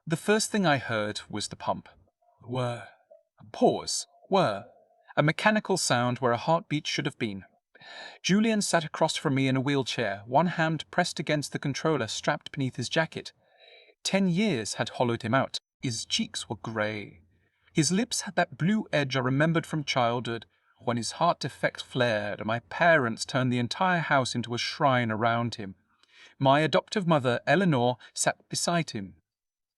The first thing I heard was the pump. Whir. A pause. Whir. A mechanical sound where a heartbeat should have been. Julian sat across from me in a wheelchair, one hand pressed against the controller strapped beneath his jacket. 10 years had hollowed him out. His cheeks were grey. His lips had that blue edge I remembered from childhood, when his heart defect flared and my parents turned the entire house into a shrine around him. My adoptive mother, Eleanor, sat beside him.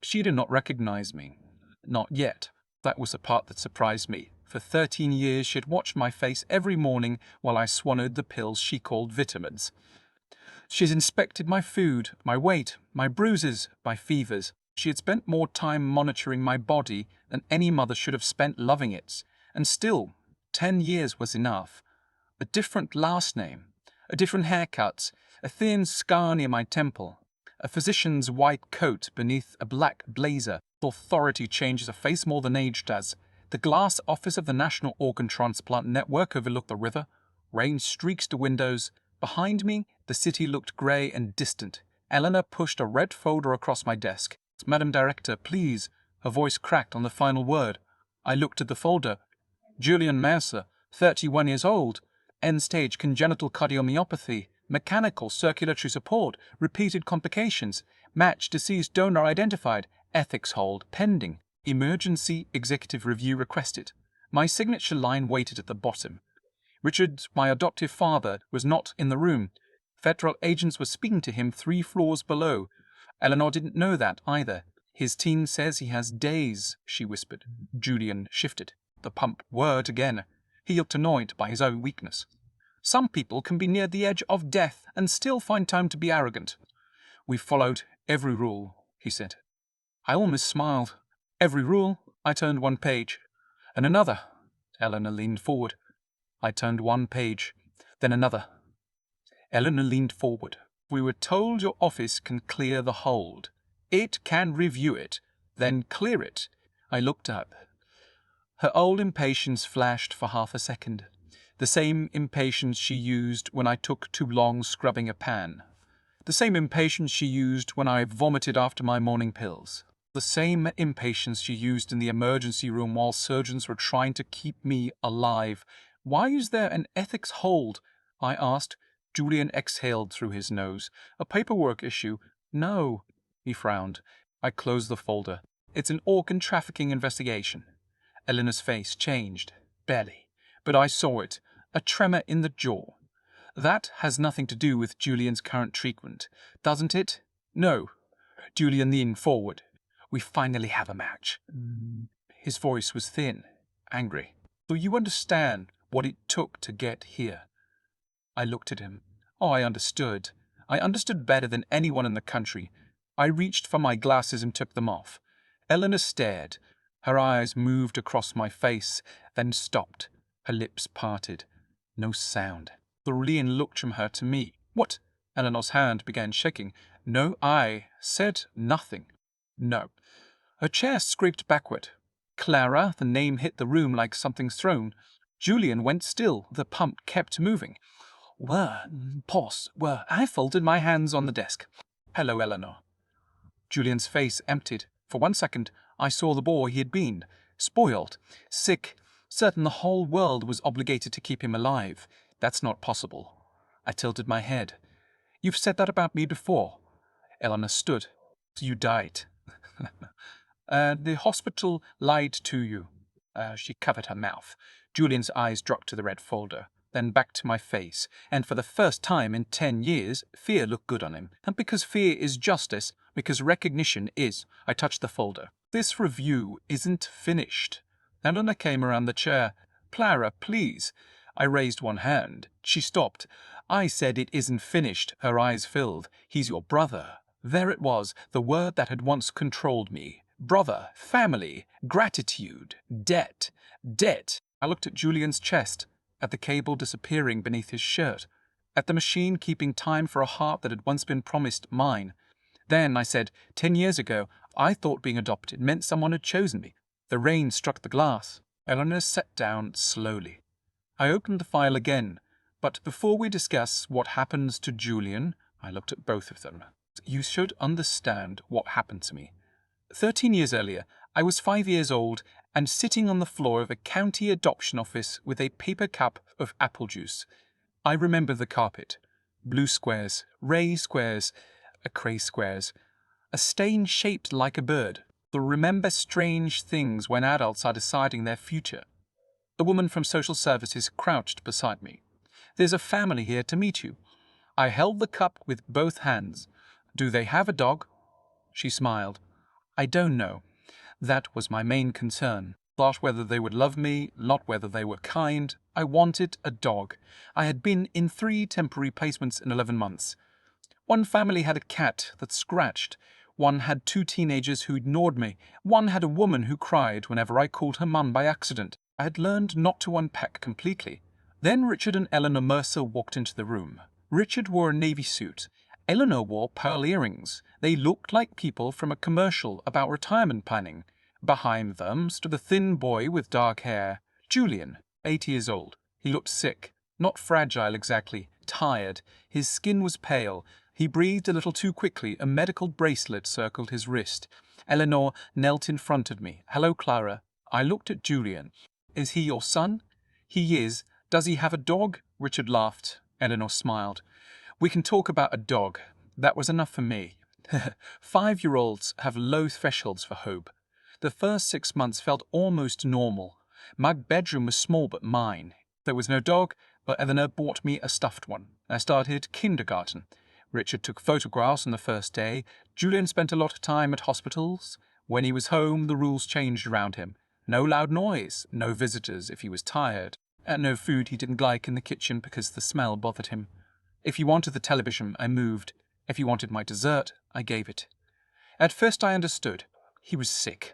She did not recognize me. Not yet. That was the part that surprised me. For 13 years she had watched my face every morning while I swallowed the pills she called vitamins. She had inspected my food, my weight, my bruises, my fevers. She had spent more time monitoring my body than any mother should have spent loving it. And still, 10 years was enough. A different last name, a different haircut, a thin scar near my temple, a physician's white coat beneath a black blazer. Authority changes a face more than age does. The glass office of the National Organ Transplant Network overlooked the river. Rain streaks the windows. Behind me, the city looked grey and distant. Eleanor pushed a red folder across my desk. "Madam Director, please." Her voice cracked on the final word. I looked at the folder. Julian Mercer, 31 years old. End-stage congenital cardiomyopathy. Mechanical circulatory support. Repeated complications. Match deceased donor identified. Ethics hold pending. Emergency executive review requested. My signature line waited at the bottom. Richard, my adoptive father, was not in the room. Federal agents were speaking to him 3 floors below. Eleanor didn't know that either. "His team says he has days," she whispered. Julian shifted. The pump whirred again. He looked annoyed by his own weakness. "Some people can be near the edge of death and still find time to be arrogant." "We followed every rule," he said. I almost smiled. "Every rule?" I turned one page. "And another." Eleanor leaned forward. I turned one page. Then another. Eleanor leaned forward. "We were told your office can clear the hold. It can review it, then clear it." I looked up. Her old impatience flashed for half a second. The same impatience she used when I took too long scrubbing a pan. The same impatience she used when I vomited after my morning pills. The same impatience she used in the emergency room while surgeons were trying to keep me alive. "Why is there an ethics hold?" I asked. Julian exhaled through his nose. "A paperwork issue." "No." He frowned. I closed the folder. "It's an organ trafficking investigation." Eleanor's face changed. Barely. But I saw it. A tremor in the jaw. "That has nothing to do with Julian's current treatment, doesn't it?" "No." Julian leaned forward. "We finally have a match." His voice was thin, angry. "So you understand what it took to get here?" I looked at him. Oh, I understood. I understood better than anyone in the country. I reached for my glasses and took them off. Eleanor stared. Her eyes moved across my face, then stopped. Her lips parted. No sound. Julian looked from her to me. "What?" Eleanor's hand began shaking. "No, I said nothing." "No." Her chair scraped backward. "Clara," the name hit the room like something thrown. Julian went still. The pump kept moving. Pause. I folded my hands on the desk. "Hello, Eleanor." Julian's face emptied. For 1 second, I saw the boy he had been. Spoiled. Sick. Certain the whole world was obligated to keep him alive. That's not possible. I tilted my head. "You've said that about me before." Eleanor stood. "You died." The hospital lied to you." She covered her mouth. Julian's eyes dropped to the red folder, then back to my face, and for the first time in 10 years, fear looked good on him. And because fear is justice, because recognition is. I touched the folder. "This review isn't finished." Eleanor came around the chair. "Clara, please." I raised one hand. She stopped. "I said it isn't finished." Her eyes filled. "He's your brother." There it was, the word that had once controlled me. Brother, family, gratitude, debt, debt. I looked at Julian's chest, at the cable disappearing beneath his shirt, at the machine keeping time for a heart that had once been promised mine. Then I said, 10 years ago, I thought being adopted meant someone had chosen me. The rain struck the glass. Eleanor sat down slowly. I opened the file again, but before we discuss what happens to Julian, I looked at both of them. You should understand what happened to me. 13 years earlier, I was 5 years old and sitting on the floor of a county adoption office with a paper cup of apple juice. I remember the carpet. Blue squares, ray squares, cray squares, a stain shaped like a bird. To remember strange things when adults are deciding their future. The woman from social services crouched beside me. There's a family here to meet you. I held the cup with both hands. Do they have a dog? She smiled. I don't know. That was my main concern. Not whether they would love me, not whether they were kind. I wanted a dog. I had been in 3 temporary placements in 11 months. One family had a cat that scratched. One had 2 teenagers who ignored me. One had a woman who cried whenever I called her mum by accident. I had learned not to unpack completely. Then Richard and Eleanor Mercer walked into the room. Richard wore a navy suit. Eleanor wore pearl earrings. They looked like people from a commercial about retirement planning. Behind them stood a thin boy with dark hair, Julian, 8 years old. He looked sick, not fragile exactly, tired. His skin was pale. He breathed a little too quickly. A medical bracelet circled his wrist. Eleanor knelt in front of me. Hello, Clara. I looked at Julian. Is he your son? He is. Does he have a dog? Richard laughed. Eleanor smiled. We can talk about a dog. That was enough for me. 5-year-olds have low thresholds for hope. The first 6 months felt almost normal. My bedroom was small but mine. There was no dog, but Eleanor bought me a stuffed one. I started kindergarten. Richard took photographs on the first day. Julian spent a lot of time at hospitals. When he was home, the rules changed around him. No loud noise, no visitors if he was tired, and no food he didn't like in the kitchen because the smell bothered him. If he wanted the television, I moved. If he wanted my dessert, I gave it. At first I understood. He was sick.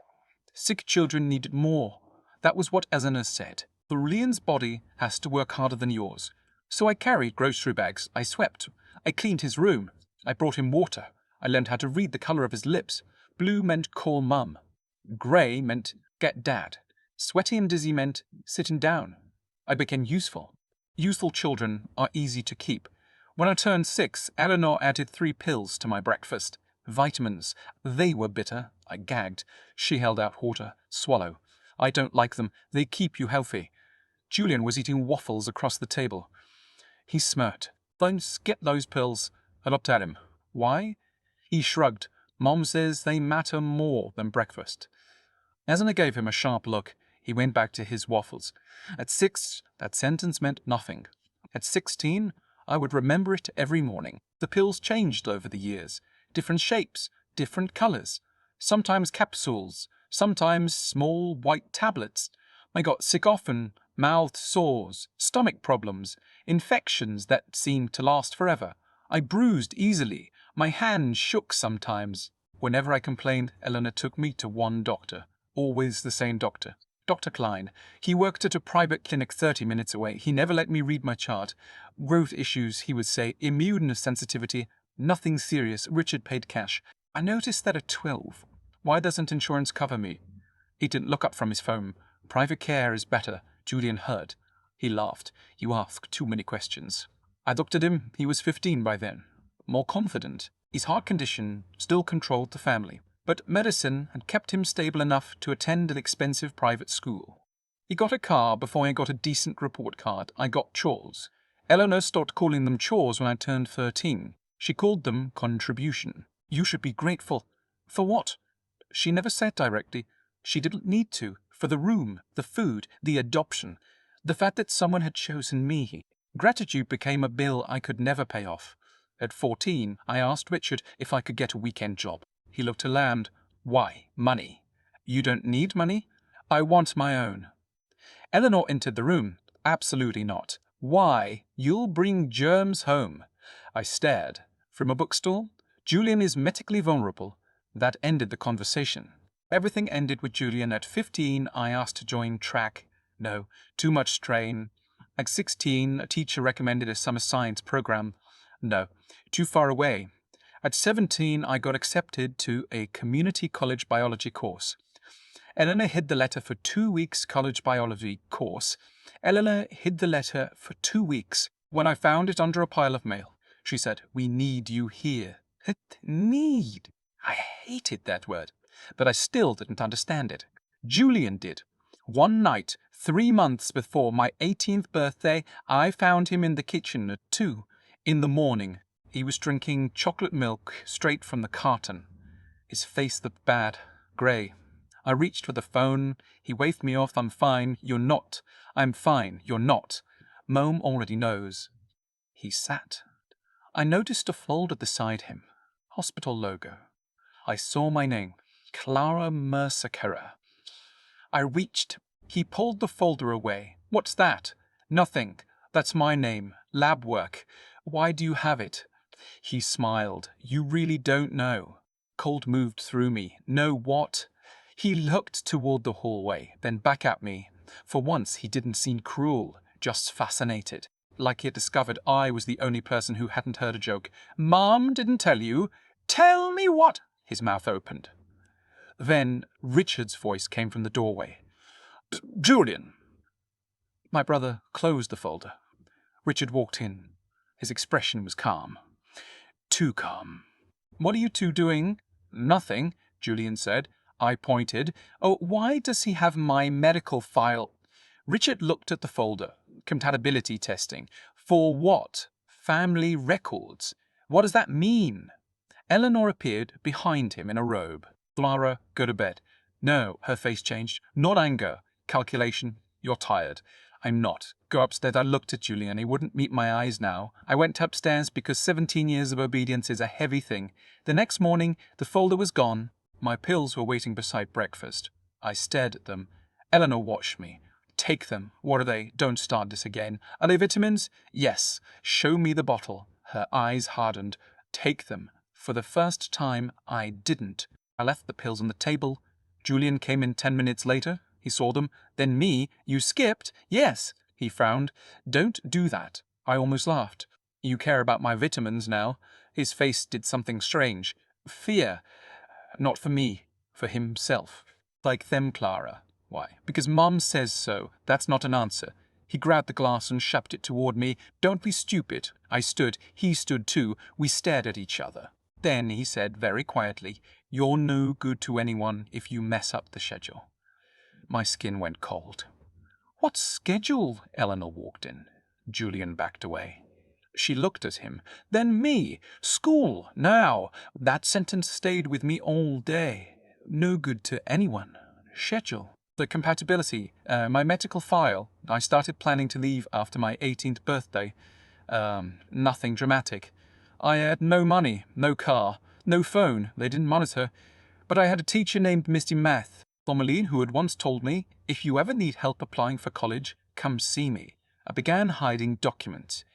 Sick children needed more. That was what Eleanor said. Julian's body has to work harder than yours. So I carried grocery bags. I swept. I cleaned his room. I brought him water. I learned how to read the color of his lips. Blue meant call mum. Grey meant get dad. Sweaty and dizzy meant sitting down. I became useful. Useful children are easy to keep. When I turned 6, Eleanor added 3 pills to my breakfast. Vitamins. They were bitter. I gagged. She held out water. Swallow. I don't like them. They keep you healthy. Julian was eating waffles across the table. He smirked. Don't get those pills. I looked at him. Why? He shrugged. Mom says they matter more than breakfast. As I gave him a sharp look, he went back to his waffles. At 6, that sentence meant nothing. At 16, I would remember it every morning. The pills changed over the years. Different shapes, different colors. Sometimes capsules, sometimes small white tablets. I got sick often, mouth sores, stomach problems, infections that seemed to last forever. I bruised easily. My hand shook sometimes. Whenever I complained, Eleanor took me to one doctor. Always the same doctor. Dr. Klein. He worked at a private clinic 30 minutes away. He never let me read my chart. Growth issues, he would say. Immune sensitivity. Nothing serious. Richard paid cash. I noticed that at 12. Why doesn't insurance cover me? He didn't look up from his phone. Private care is better. Julian heard. He laughed. You ask too many questions. I looked at him. He was 15 by then. More confident. His heart condition still controlled the family. But medicine had kept him stable enough to attend an expensive private school. He got a car before I got a decent report card. I got chores. Eleanor stopped calling them chores when I turned 13. She called them contribution. You should be grateful. For what? She never said directly. She didn't need to. For the room, the food, the adoption. The fact that someone had chosen me. Gratitude became a bill I could never pay off. At 14, I asked Richard if I could get a weekend job. He looked alarmed. Why? Money. You don't need money? I want my own. Eleanor entered the room. Absolutely not. Why? You'll bring germs home. I stared. From a bookstall? Julian is medically vulnerable. That ended the conversation. Everything ended with Julian. At 15, I asked to join track. No, too much strain. At 16, a teacher recommended a summer science program. No, too far away. At 17, I got accepted to a community college biology course. Eleanor hid the letter for 2 weeks college biology course. Eleanor hid the letter for 2 weeks. When I found it under a pile of mail, she said, we need you here. Need. I hated that word. but I still didn't understand it. Julian did. One night, 3 months before my 18th birthday, I found him in the kitchen at 2 in the morning. He was drinking chocolate milk straight from the carton. His face looked bad, grey. I reached for the phone. He waved me off. I'm fine. You're not. I'm fine. You're not. Mom already knows. He sat. I noticed a folder beside him. Hospital logo. I saw my name. Clara Mercer. I reached. He pulled the folder away. What's that? Nothing. That's my name. Lab work. Why do you have it? He smiled. You really don't know. Cold moved through me. Know what? He looked toward the hallway, then back at me. For once he didn't seem cruel, just fascinated. Like he had discovered I was the only person who hadn't heard a joke. Mom didn't tell you? Tell me what? His mouth opened. Then Richard's voice came from the doorway. Julian. My brother closed the folder. Richard walked in. His expression was calm. Too calm. What are you two doing? Nothing, Julian said. I pointed. Oh, why does he have my medical file? Richard looked at the folder. Compatibility testing. For what? Family records. What does that mean? Eleanor appeared behind him in a robe. Clara, go to bed. No, her face changed. Not anger. Calculation. You're tired. I'm not. Go upstairs. I looked at Julian. He wouldn't meet my eyes now. I went upstairs because 17 years of obedience is a heavy thing. The next morning, the folder was gone. My pills were waiting beside breakfast. I stared at them. Eleanor watched me. Take them. What are they? Don't start this again. Are they vitamins? Yes. Show me the bottle. Her eyes hardened. Take them. For the first time, I didn't. I left the pills on the table. Julian came in 10 minutes later. He saw them. Then me. You skipped? Yes. He frowned. Don't do that. I almost laughed. You care about my vitamins now. His face did something strange. Fear. Not for me. For himself. Like them, Clara. Why? Because Mom says so. That's not an answer. He grabbed the glass and shoved it toward me. Don't be stupid. I stood. He stood too. We stared at each other. Then he said very quietly, You're no good to anyone if you mess up the schedule. My skin went cold. What schedule? Eleanor walked in. Julian backed away. She looked at him. Then me. School. Now. That sentence stayed with me all day. No good to anyone. Schedule. The compatibility. My medical file. I started planning to leave after my 18th birthday. Nothing dramatic. I had no money, no car, no phone. They didn't monitor. But I had a teacher named Misty Math, Thomaline, who had once told me, if you ever need help applying for college, come see me. I began hiding documents.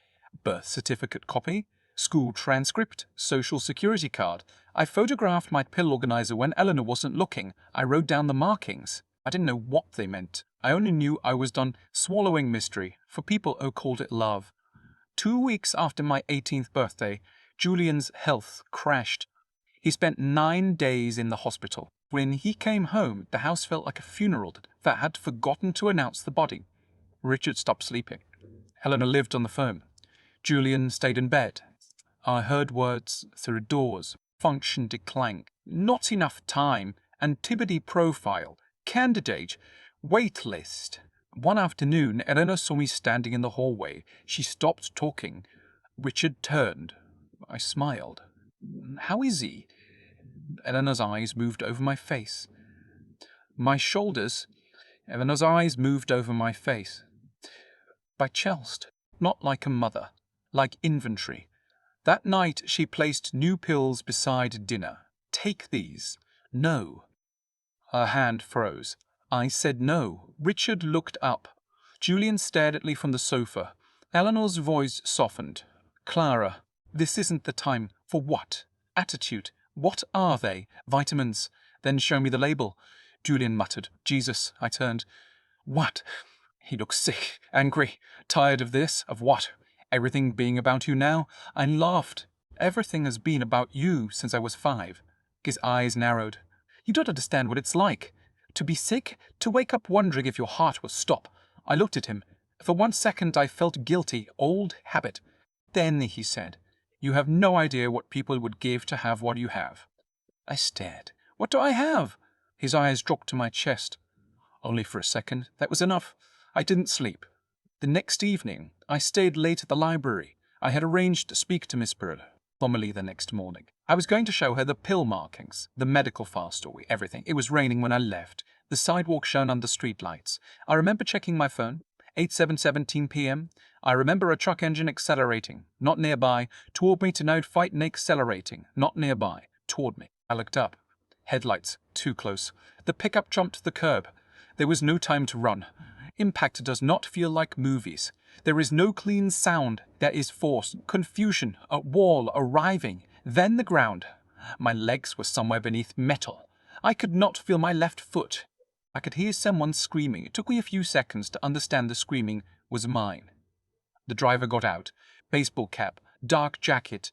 Birth certificate copy, school transcript, social security card. I photographed my pill organizer when Eleanor wasn't looking. I wrote down the markings. I didn't know what they meant. I only knew I was done swallowing mystery, for people who called it love. 2 weeks after my 18th birthday, Julian's health crashed. He spent 9 days in the hospital. When he came home, the house felt like a funeral that had forgotten to announce the body. Richard stopped sleeping. Eleanor lived on the phone. Julian stayed in bed. I heard words through doors. Function declined. Not enough time. Antibody profile. Candidate. Wait list. One afternoon, Eleanor saw me standing in the hallway. She stopped talking. Richard turned. I smiled. How is he? Eleanor's eyes moved over my face. My shoulders. Eleanor's eyes moved over my face. By Chelsea. Not like a mother. Like inventory. That night she placed new pills beside dinner. Take these. No. Her hand froze. I said no. Richard looked up. Julian stared at me from the sofa. Eleanor's voice softened. Clara, this isn't the time. For what? Attitude. What are they? Vitamins. Then show me the label. Julian muttered. Jesus. I turned. What? He looked sick, angry, tired of this. Of what? Everything being about you now? I laughed. Everything has been about you since I was 5. His eyes narrowed. You don't understand what it's like. To be sick, to wake up wondering if your heart will stop. I looked at him. For 1 second I felt guilty, old habit. Then he said, You have no idea what people would give to have what you have. I stared. What do I have? His eyes dropped to my chest. Only for a second. That was enough. I didn't sleep. The next evening, I stayed late at the library. I had arranged to speak to Miss Brill, formally the next morning. I was going to show her the pill markings, the medical file story, everything. It was raining when I left. The sidewalk shone under streetlights. I remember checking my phone. 8:17 p.m. I remember a truck engine accelerating, not nearby, toward me to now fight and accelerating, not nearby, toward me. I looked up. Headlights, too close. The pickup jumped the curb. There was no time to run. Impact does not feel like movies. There is no clean sound. There is force, confusion, a wall arriving, then the ground. My legs were somewhere beneath metal. I could not feel my left foot. I could hear someone screaming. It took me a few seconds to understand the screaming was mine. The driver got out. Baseball cap, dark jacket.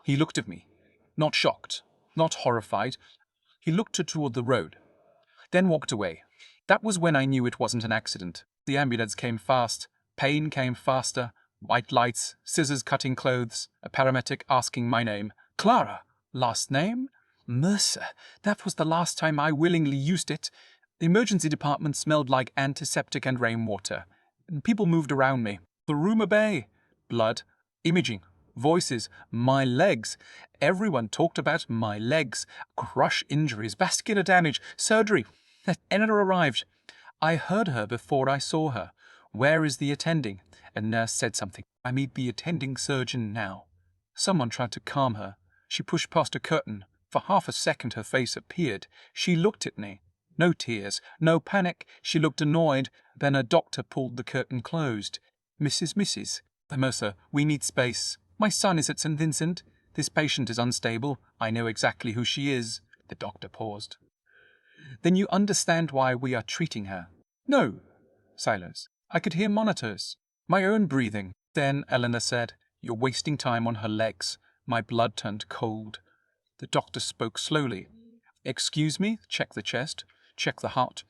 He looked at me. Not shocked, not horrified. He looked toward the road, then walked away. That was when I knew it wasn't an accident. The ambulance came fast. Pain came faster. White lights, scissors cutting clothes, a paramedic asking my name. Clara. Last name? Mercer. That was the last time I willingly used it. The emergency department smelled like antiseptic and rainwater. And people moved around me. The room obey. Blood. Imaging. Voices. My legs. Everyone talked about my legs. Crush injuries. Vascular damage. Surgery. Eleanor arrived. I heard her before I saw her. Where is the attending? A nurse said something. I meet the attending surgeon now. Someone tried to calm her. She pushed past a curtain. For half a second her face appeared. She looked at me. No tears, no panic. She looked annoyed. Then a doctor pulled the curtain closed. Mrs. The Mercer, we need space. My son is at St. Vincent. This patient is unstable. I know exactly who she is. The doctor paused. Then you understand why we are treating her. No. Silence. I could hear monitors. My own breathing. Then Eleanor said, You're wasting time on her legs. My blood turned cold. The doctor spoke slowly. Excuse me? Check the chest. Check the heart.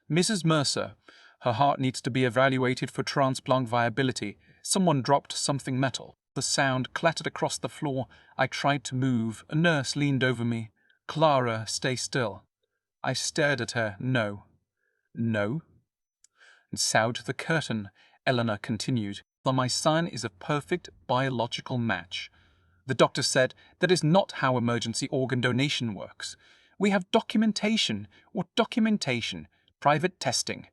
Mrs. Mercer, her heart needs to be evaluated for transplant viability. Someone dropped something metal. The sound clattered across the floor. I tried to move. A nurse leaned over me. Clara, stay still. I stared at her. No. No. And soughed the curtain. Eleanor continued. For my son is a perfect biological match. The doctor said that is not how emergency organ donation works. We have documentation. What documentation? Private testing.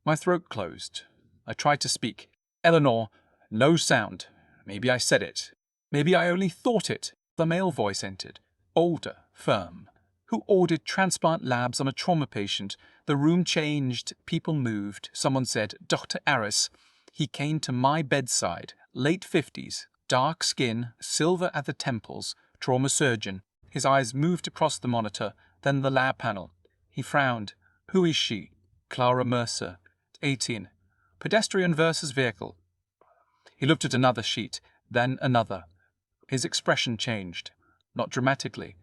My throat closed. I tried to speak. Eleanor, no sound. Maybe I said it. Maybe I only thought it. The male voice entered. Older, firm. Who ordered transplant labs on a trauma patient? The room changed. People moved. Someone said, Dr. Aris. He came to my bedside. Late 50s. Dark skin, silver at the temples. Trauma surgeon. His eyes moved across the monitor, then the lab panel. He frowned. Who is she? Clara Mercer. 18. Pedestrian versus vehicle. He looked at another sheet, then another. His expression changed. Not dramatically.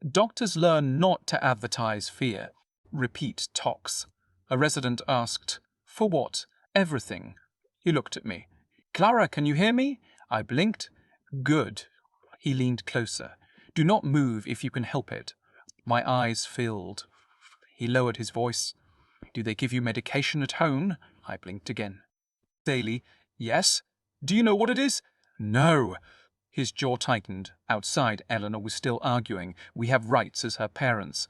Doctors learn not to advertise fear. Repeat talks. A resident asked, For what? Everything. He looked at me. Clara, can you hear me? I blinked. Good. He leaned closer. Do not move if you can help it. My eyes filled. He lowered his voice. Do they give you medication at home? I blinked again. Daily. Yes. Do you know what it is? No. His jaw tightened. Outside, Eleanor was still arguing. We have rights as her parents.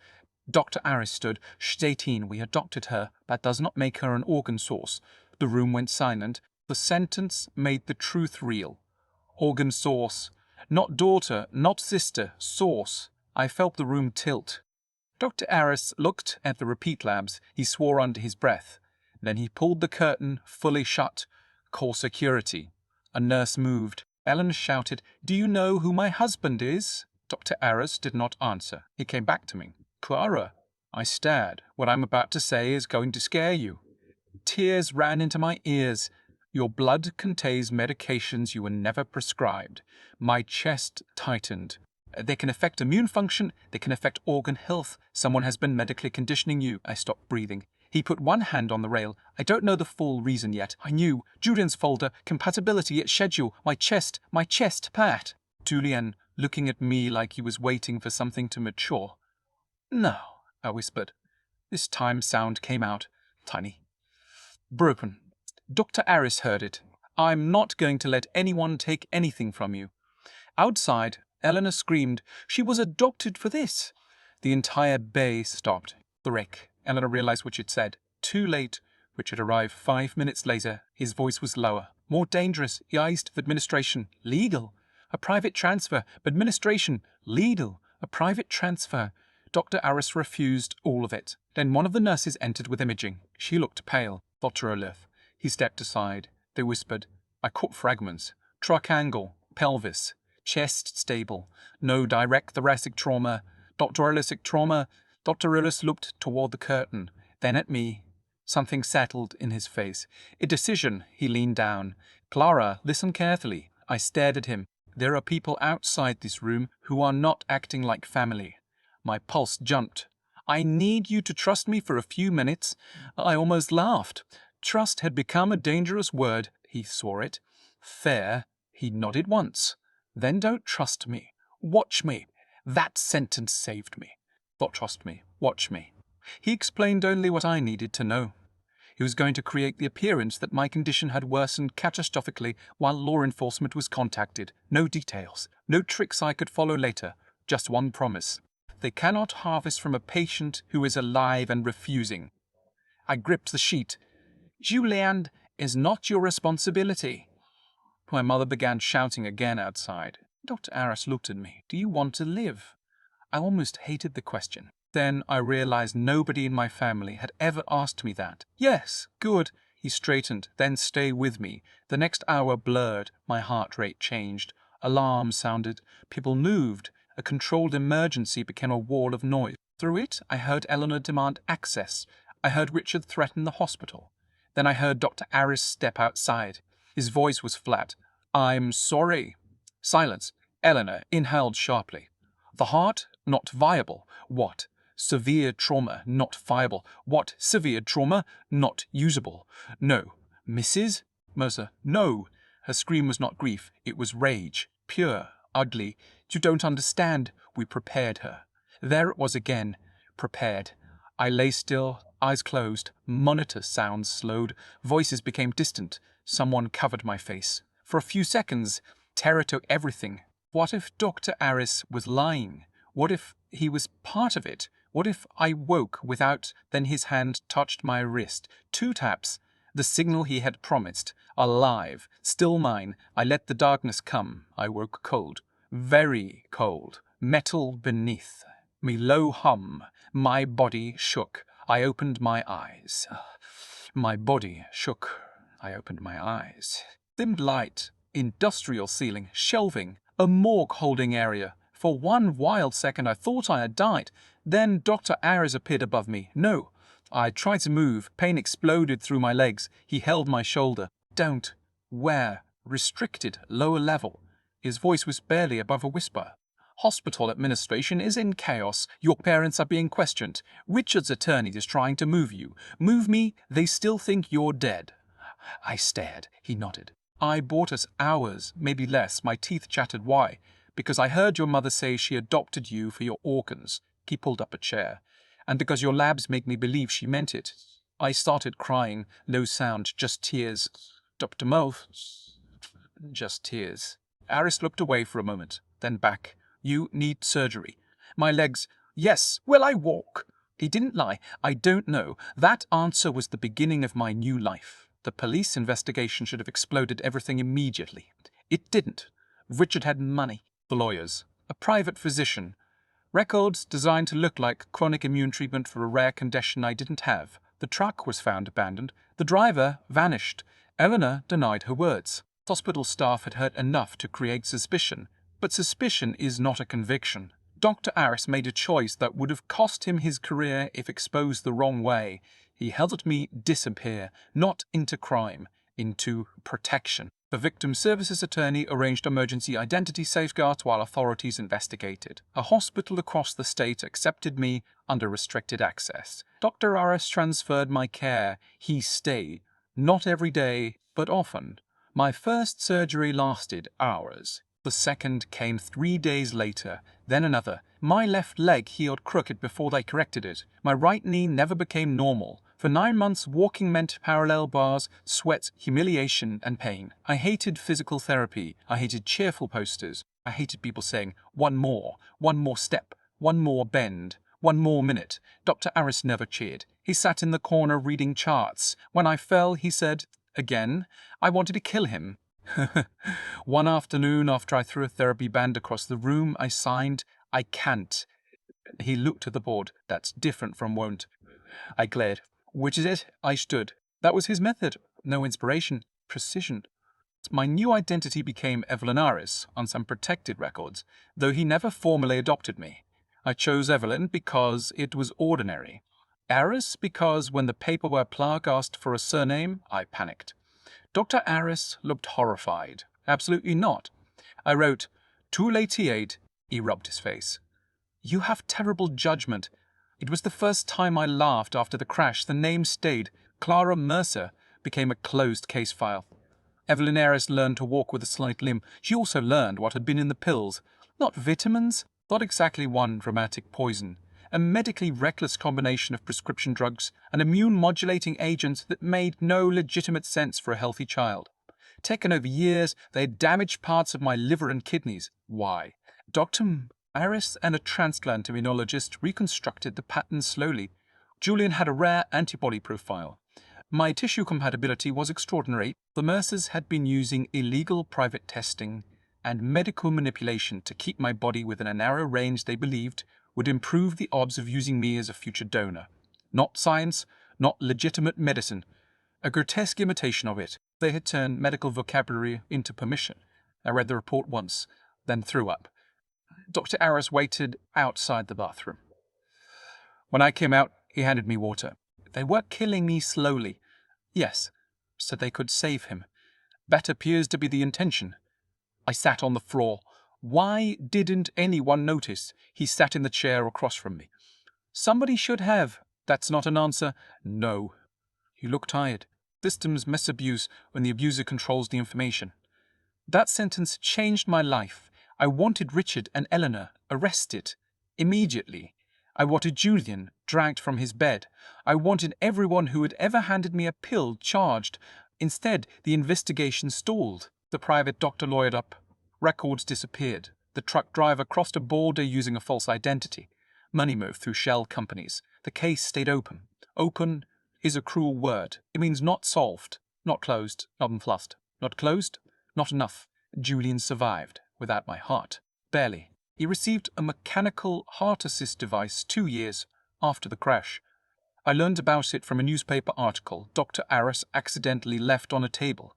Dr. Aris stood. She's 18. We adopted her. That does not make her an organ source. The room went silent. The sentence made the truth real. Organ source. Not daughter, not sister, source. I felt the room tilt. Dr. Aris looked at the repeat labs. He swore under his breath. Then he pulled the curtain fully shut. Call security. A nurse moved. Ellen shouted, Do you know who my husband is? Dr. Aris did not answer. He came back to me. Clara. I stared. What I'm about to say is going to scare you. Tears ran into my ears. Your blood contains medications you were never prescribed. My chest tightened. They can affect immune function. They can affect organ health. Someone has been medically conditioning you. I stopped breathing. He put one hand on the rail. I don't know the full reason yet. I knew. Julian's folder. Compatibility. Schedule. My chest. Pat. Julian, looking at me like he was waiting for something to mature. No, I whispered. This time sound came out, tiny. Broken. Dr. Aris heard it. I'm not going to let anyone take anything from you. Outside, Eleanor screamed. She was adopted for this. The entire bay stopped. The wreck. Eleanor realized what she'd said. Too late. Richard arrived 5 minutes later. His voice was lower. More dangerous. He asked for administration. Legal. A private transfer. Administration. Legal. A private transfer. Dr. Aris refused all of it. Then one of the nurses entered with imaging. She looked pale. Dr. Olaf. He stepped aside. They whispered. I caught fragments. Truck angle. Pelvis. Chest stable. No direct thoracic trauma. Dr. Olisic trauma. Dr. Olis looked toward the curtain. Then at me. Something settled in his face. A decision. He leaned down. Clara, listen carefully. I stared at him. There are people outside this room who are not acting like family. My pulse jumped. I need you to trust me for a few minutes. I almost laughed. Trust had become a dangerous word. He saw it. Fair. He nodded once. Then don't trust me. Watch me. That sentence saved me. Not trust me. Watch me. He explained only what I needed to know. He was going to create the appearance that my condition had worsened catastrophically while law enforcement was contacted. No details. No tricks I could follow later. Just one promise. They cannot harvest from a patient who is alive and refusing. I gripped the sheet. Julian is not your responsibility. My mother began shouting again outside. Dr. Aris looked at me. Do you want to live? I almost hated the question. Then I realized nobody in my family had ever asked me that. Yes, good. He straightened. Then stay with me. The next hour blurred. My heart rate changed. Alarms sounded. People moved. A controlled emergency became a wall of noise. Through it, I heard Eleanor demand access. I heard Richard threaten the hospital. Then I heard Dr. Aris step outside. His voice was flat. I'm sorry. Silence. Eleanor inhaled sharply. The heart, not viable. What? Severe trauma, not viable. What? Severe trauma, not usable. No. Mrs. Mercer, no. Her scream was not grief. It was rage. Pure, ugly. You don't understand. We prepared her. There it was again. Prepared. I lay still, eyes closed. Monitor sounds slowed. Voices became distant. Someone covered my face. For a few seconds, terror took everything. What if Dr. Aris was lying? What if he was part of it? What if I woke without, then his hand touched my wrist? 2 taps. The signal he had promised. Alive. Still mine. I let the darkness come. I woke cold. Very cold. Metal beneath. Me low hum. My body shook. I opened my eyes. My body shook. I opened my eyes. Dimmed light. Industrial ceiling. Shelving. A morgue holding area. For one wild second I thought I had died. Then Dr. Aris appeared above me. No. I tried to move. Pain exploded through my legs. He held my shoulder. Don't. Where? Restricted. Lower level. His voice was barely above a whisper. Hospital administration is in chaos. Your parents are being questioned. Richard's attorney is trying to move you. Move me, they still think you're dead. I stared. He nodded. I bought us hours, maybe less. My teeth chattered. Why? Because I heard your mother say she adopted you for your organs. He pulled up a chair. And because your labs make me believe she meant it. I started crying. No sound, just tears. Dr. Mouth. Just tears. Aris looked away for a moment, then back. You need surgery. My legs. Yes, will I walk? He didn't lie. I don't know. That answer was the beginning of my new life. The police investigation should have exploded everything immediately. It didn't. Richard had money. The lawyers. A private physician. Records designed to look like chronic immune treatment for a rare condition I didn't have. The truck was found abandoned. The driver vanished. Eleanor denied her words. Hospital staff had heard enough to create suspicion. But suspicion is not a conviction. Dr. Aris made a choice that would have cost him his career if exposed the wrong way. He helped me disappear, not into crime, into protection. The victim services attorney arranged emergency identity safeguards while authorities investigated. A hospital across the state accepted me under restricted access. Dr. Aris transferred my care. He stayed. Not every day, but often. My first surgery lasted hours. The second came 3 days later, then another. My left leg healed crooked before they corrected it. My right knee never became normal. For 9 months, walking meant parallel bars, sweat, humiliation, and pain. I hated physical therapy. I hated cheerful posters. I hated people saying, one more step, one more bend, one more minute. Dr. Aris never cheered. He sat in the corner reading charts. When I fell, he said, again, I wanted to kill him. One afternoon, after I threw a therapy band across the room, I signed, I can't. He looked at the board. That's different from won't. I glared. Which is it? I stood. That was his method. No inspiration. Precision. My new identity became Evelyn Aris on some protected records, though he never formally adopted me. I chose Evelyn because it was ordinary. Aris because when the paperwork clerk asked for a surname, I panicked. Dr. Aris looked horrified. Absolutely not. I wrote, too late he ate. He rubbed his face. You have terrible judgment. It was the first time I laughed after the crash. The name stayed. Clara Mercer became a closed case file. Evelyn Aris learned to walk with a slight limp. She also learned what had been in the pills. Not vitamins, not exactly one dramatic poison. A medically reckless combination of prescription drugs and immune-modulating agents that made no legitimate sense for a healthy child. Taken over years, they had damaged parts of my liver and kidneys. Why? Dr. Aris and a transplant immunologist reconstructed the pattern slowly. Julian had a rare antibody profile. My tissue compatibility was extraordinary. The Mercers had been using illegal private testing and medical manipulation to keep my body within a narrow range they believed would improve the odds of using me as a future donor. Not science, not legitimate medicine. A grotesque imitation of it. They had turned medical vocabulary into permission. I read the report once, then threw up. Dr. Aris waited outside the bathroom. When I came out, he handed me water. They were killing me slowly. Yes, so they could save him. That appears to be the intention. I sat on the floor. Why didn't anyone notice? He sat in the chair across from me. Somebody should have. That's not an answer. No. You look tired. Systems misabuse when the abuser controls the information. That sentence changed my life. I wanted Richard and Eleanor arrested. Immediately. I wanted Julian dragged from his bed. I wanted everyone who had ever handed me a pill charged. Instead, the investigation stalled. The private doctor lawyered up. Records disappeared. The truck driver crossed a border using a false identity. Money moved through shell companies. The case stayed open. Open is a cruel word. It means not solved, not closed, not unfluffed. Not closed, not enough. Julian survived, without my heart. Barely. He received a mechanical heart assist device 2 years after the crash. I learned about it from a newspaper article Dr. Aris accidentally left on a table.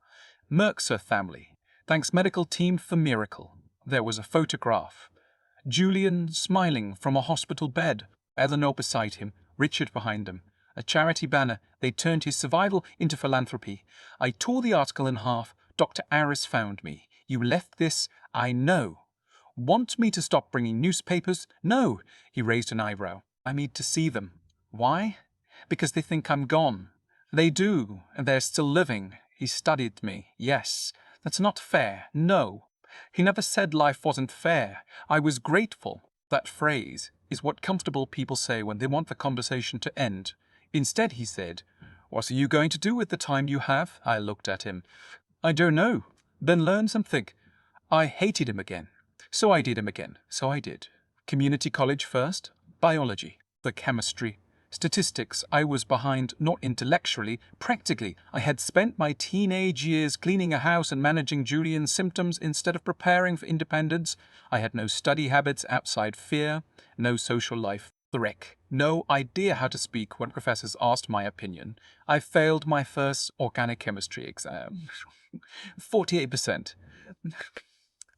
Mercer family. Thanks medical team for miracle. There was a photograph. Julian smiling from a hospital bed. Eleanor beside him. Richard behind him. A charity banner. They turned his survival into philanthropy. I tore the article in half. Dr. Aris found me. You left this, I know. Want me to stop bringing newspapers? No. He raised an eyebrow. I need to see them. Why? Because they think I'm gone. They do, and they're still living. He studied me. Yes. That's not fair. No. He never said life wasn't fair. I was grateful. That phrase is what comfortable people say when they want the conversation to end. Instead, he said, what are you going to do with the time you have? I looked at him. I don't know. Then learn something. I hated him again. So I did him again. So I did. Community college first. Biology. The chemistry. Statistics. I was behind, not intellectually, practically. I had spent my teenage years cleaning a house and managing Julian's symptoms instead of preparing for independence. I had no study habits outside fear, no social life. The wreck. No idea how to speak when professors asked my opinion. I failed my first organic chemistry exam. 48%.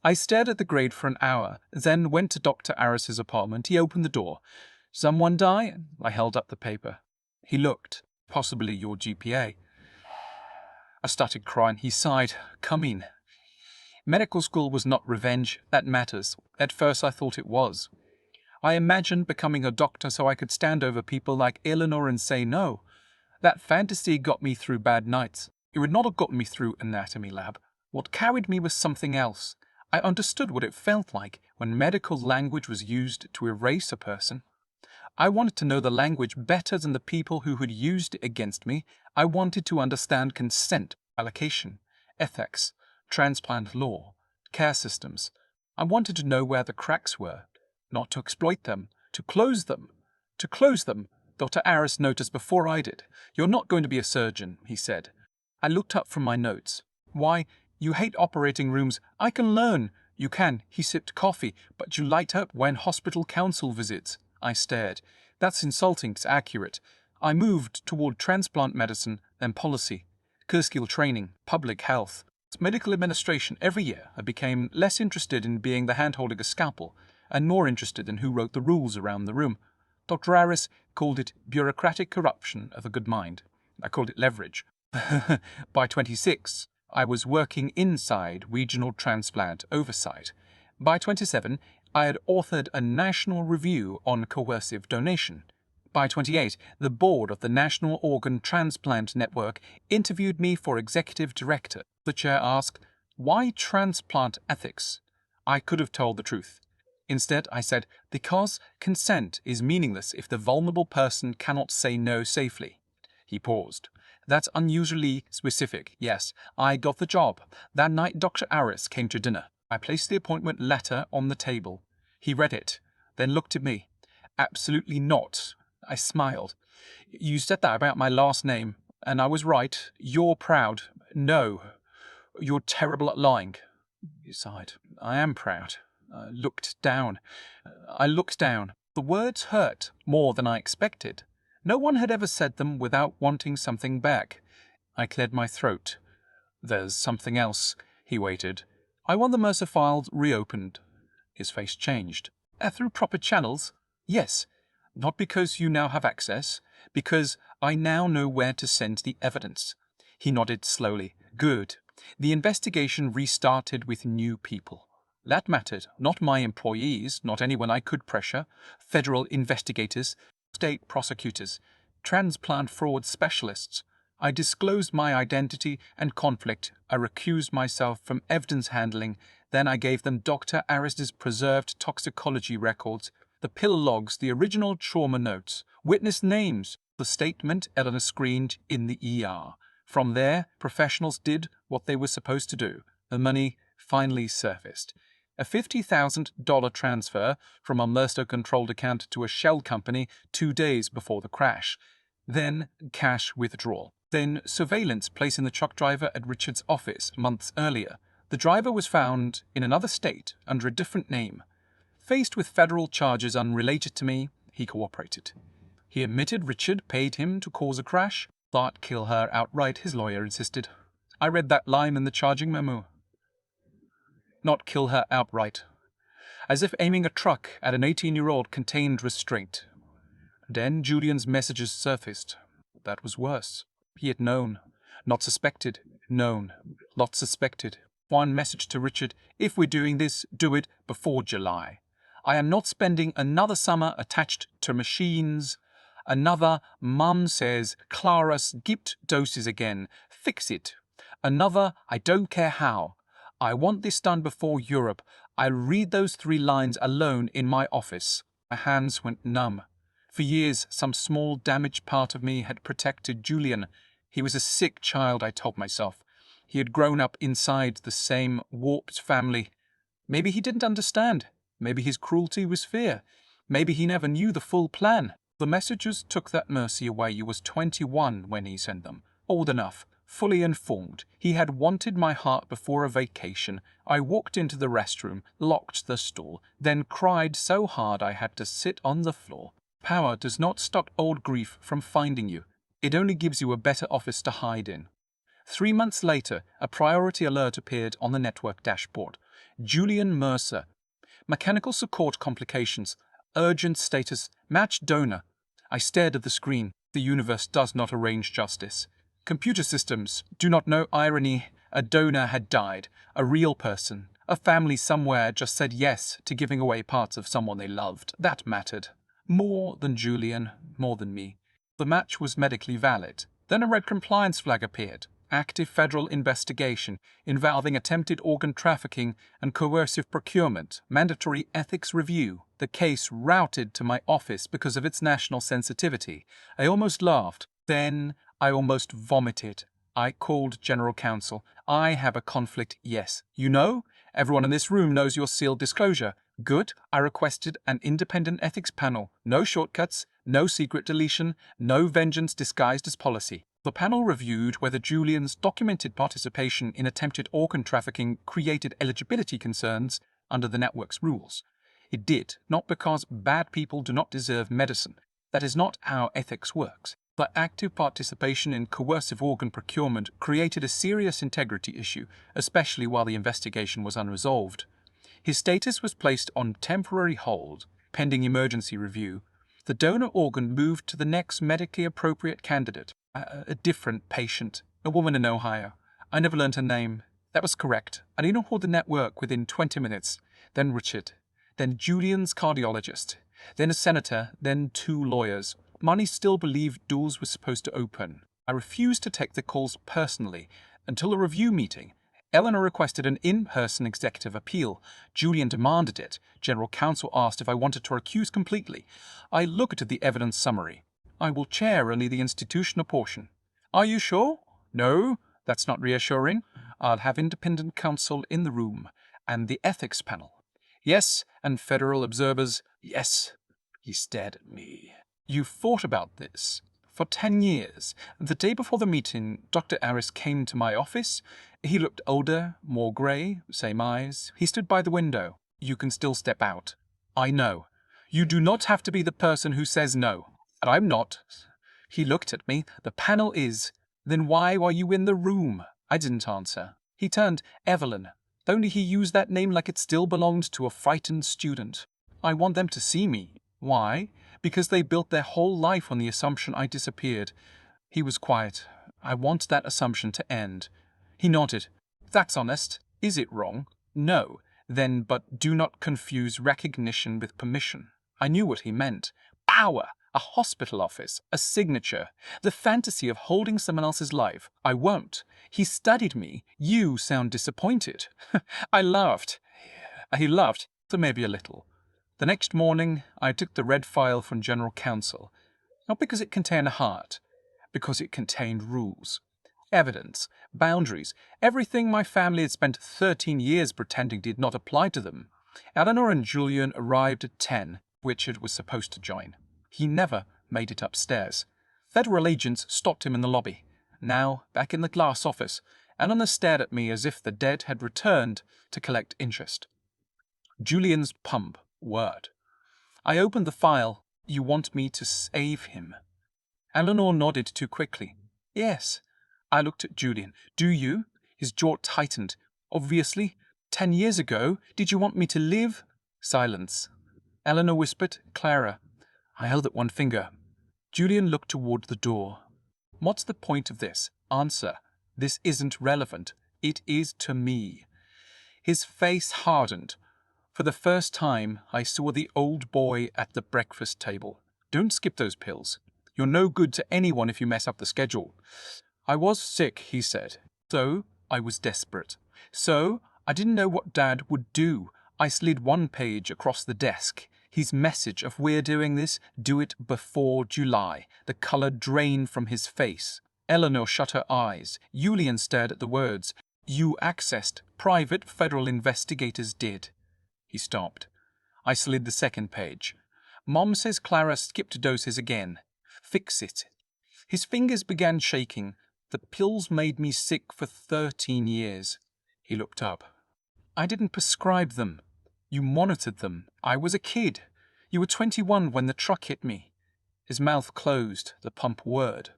I stared at the grade for an hour, then went to Dr. Aris's apartment. He opened the door. Someone die? I held up the paper. He looked. Possibly your GPA. I started crying. He sighed. Come in. Medical school was not revenge. That matters. At first I thought it was. I imagined becoming a doctor so I could stand over people like Eleanor and say no. That fantasy got me through bad nights. It would not have gotten me through anatomy lab. What carried me was something else. I understood what it felt like when medical language was used to erase a person. I wanted to know the language better than the people who had used it against me. I wanted to understand consent, allocation, ethics, transplant law, care systems. I wanted to know where the cracks were, not to exploit them, to close them. To close them, Dr. Aris noticed before I did. "You're not going to be a surgeon," he said. I looked up from my notes. "Why, you hate operating rooms. I can learn." "You can," he sipped coffee, "but you light up when hospital council visits." I stared. "That's insulting, it's accurate." I moved toward transplant medicine, then policy, skill training, public health, medical administration. Every year I became less interested in being the hand holding a scalpel, and more interested in who wrote the rules around the room. Dr. Aris called it bureaucratic corruption of a good mind. I called it leverage. By 26, I was working inside regional transplant oversight. By 27, I had authored a national review on coercive donation. By 28, the board of the National Organ Transplant Network interviewed me for executive director. The chair asked, "Why transplant ethics?" I could have told the truth. Instead, I said, "Because consent is meaningless if the vulnerable person cannot say no safely." He paused. "That's unusually specific. Yes, I got the job. That night Dr. Aris came to dinner. I placed the appointment letter on the table. He read it, then looked at me. "Absolutely not." I smiled. "You said that about my last name, and I was right. You're proud." "No, you're terrible at lying." He sighed. "I am proud." I looked down. The words hurt more than I expected. No one had ever said them without wanting something back. I cleared my throat. "There's something else." He waited. "I want the Mercer files reopened." His face changed. "Through proper channels?" "Yes. Not because you now have access, because I now know where to send the evidence." He nodded slowly. "Good. The investigation restarted with new people. That mattered. Not my employees, not anyone I could pressure. Federal investigators, state prosecutors, transplant fraud specialists. I disclosed my identity and conflict. I recused myself from evidence handling. Then I gave them Dr. Aris's preserved toxicology records, the pill logs, the original trauma notes, witness names, the statement Eleanor screened in the ER. From there, professionals did what they were supposed to do. The money finally surfaced. A $50,000 transfer from a Mercer-controlled account to a shell company 2 days before the crash. Then cash withdrawal. Then surveillance placing the truck driver at Richard's office months earlier. The driver was found in another state under a different name. Faced with federal charges unrelated to me, he cooperated. He admitted Richard paid him to cause a crash. Thought kill her outright, his lawyer insisted. I read that line in the charging memo. Not kill her outright. As if aiming a truck at an 18-year-old contained restraint. Then Julian's messages surfaced. That was worse. He had known. Not suspected. Known. Not suspected. One message to Richard: "If we're doing this, do it before July. I am not spending another summer attached to machines." Another: "Mum says Clara skipped doses again. Fix it." Another: "I don't care how. I want this done before Europe." I read those 3 lines alone in my office. My hands went numb. For years, some small damaged part of me had protected Julian. He was a sick child, I told myself. He had grown up inside the same warped family. Maybe he didn't understand. Maybe his cruelty was fear. Maybe he never knew the full plan. The messages took that mercy away. He was 21 when he sent them. Old enough. Fully informed. He had wanted my heart before a vacation. I walked into the restroom, locked the stall, then cried so hard I had to sit on the floor. Power does not stop old grief from finding you. It only gives you a better office to hide in. 3 months later, a priority alert appeared on the network dashboard. Julian Mercer. Mechanical support complications. Urgent status. Match donor. I stared at the screen. The universe does not arrange justice. Computer systems do not know irony. A donor had died. A real person. A family somewhere just said yes to giving away parts of someone they loved. That mattered. More than Julian, more than me. The match was medically valid. Then a red compliance flag appeared. active federal investigation involving attempted organ trafficking and coercive procurement, mandatory ethics review. The case routed to my office because of its national sensitivity. I almost laughed. Then I almost vomited. I called General Counsel. I have a conflict, yes. You know? Everyone in this room knows your sealed disclosure. Good. I requested an independent ethics panel. No shortcuts, no secret deletion, no vengeance disguised as policy. The panel reviewed whether Julian's documented participation in attempted organ trafficking created eligibility concerns under the network's rules. It did, not because bad people do not deserve medicine. That is not how ethics works. The active participation in coercive organ procurement created a serious integrity issue, especially while the investigation was unresolved. His status was placed on temporary hold, pending emergency review. The donor organ moved to the next medically appropriate candidate, a different patient, a woman in Ohio. I never learned her name. That was correct. I emailed the network within 20 minutes. Then Richard. Then Julian's cardiologist. Then a senator. Then 2 lawyers. Money still believed doors were supposed to open. I refused to take the calls personally until a review meeting. Eleanor requested an in-person executive appeal. Julian demanded it. General Counsel asked if I wanted to recuse completely. I looked at the evidence summary. I will chair only the institutional portion. Are you sure? No, that's not reassuring. I'll have independent counsel in the room and the ethics panel. Yes, and federal observers. Yes. He stared at me. You thought about this for 10 years. The day before the meeting, Dr. Harris came to my office. He looked older, more grey, same eyes. He stood by the window. You can still step out. I know. You do not have to be the person who says no. And I'm not. He looked at me. The panel is. Then why were you in the room? I didn't answer. He turned. Evelyn. Only he used that name like it still belonged to a frightened student. I want them to see me. Why? Because they built their whole life on the assumption I disappeared. He was quiet. I want that assumption to end. He nodded. That's honest. Is it wrong? No. Then, but do not confuse recognition with permission. I knew what he meant. Power. A hospital office. A signature. The fantasy of holding someone else's life. I won't. He studied me. You sound disappointed. I laughed. He laughed, so maybe a little. The next morning, I took the red file from General Counsel, not because it contained a heart, because it contained rules, evidence, boundaries, everything my family had spent 13 years pretending did not apply to them. Eleanor and Julian arrived at 10. Richard was supposed to join. He never made it upstairs. Federal agents stopped him in the lobby. Now, back in the glass office, Eleanor stared at me as if the dead had returned to collect interest. Julian's pump. Word. I opened the file. You want me to save him? Eleanor nodded too quickly. Yes. I looked at Julian. Do you? His jaw tightened. Obviously. 10 years ago. Did you want me to live? Silence. Eleanor whispered. Clara. I held up one finger. Julian looked toward the door. What's the point of this? Answer. This isn't relevant. It is to me. His face hardened. For the first time, I saw the old boy at the breakfast table. Don't skip those pills. You're no good to anyone if you mess up the schedule. I was sick, he said. So, I was desperate. So, I didn't know what Dad would do. I slid one page across the desk. His message of we're doing this, do it before July. The color drained from his face. Eleanor shut her eyes. Julian stared at the words. You accessed. Private federal investigators did. He stopped. I slid the second page. Mom says Clara skipped doses again. Fix it. His fingers began shaking. The pills made me sick for 13 years. He looked up. I didn't prescribe them. You monitored them. I was a kid. You were 21 when the truck hit me. His mouth closed. The pump whirred.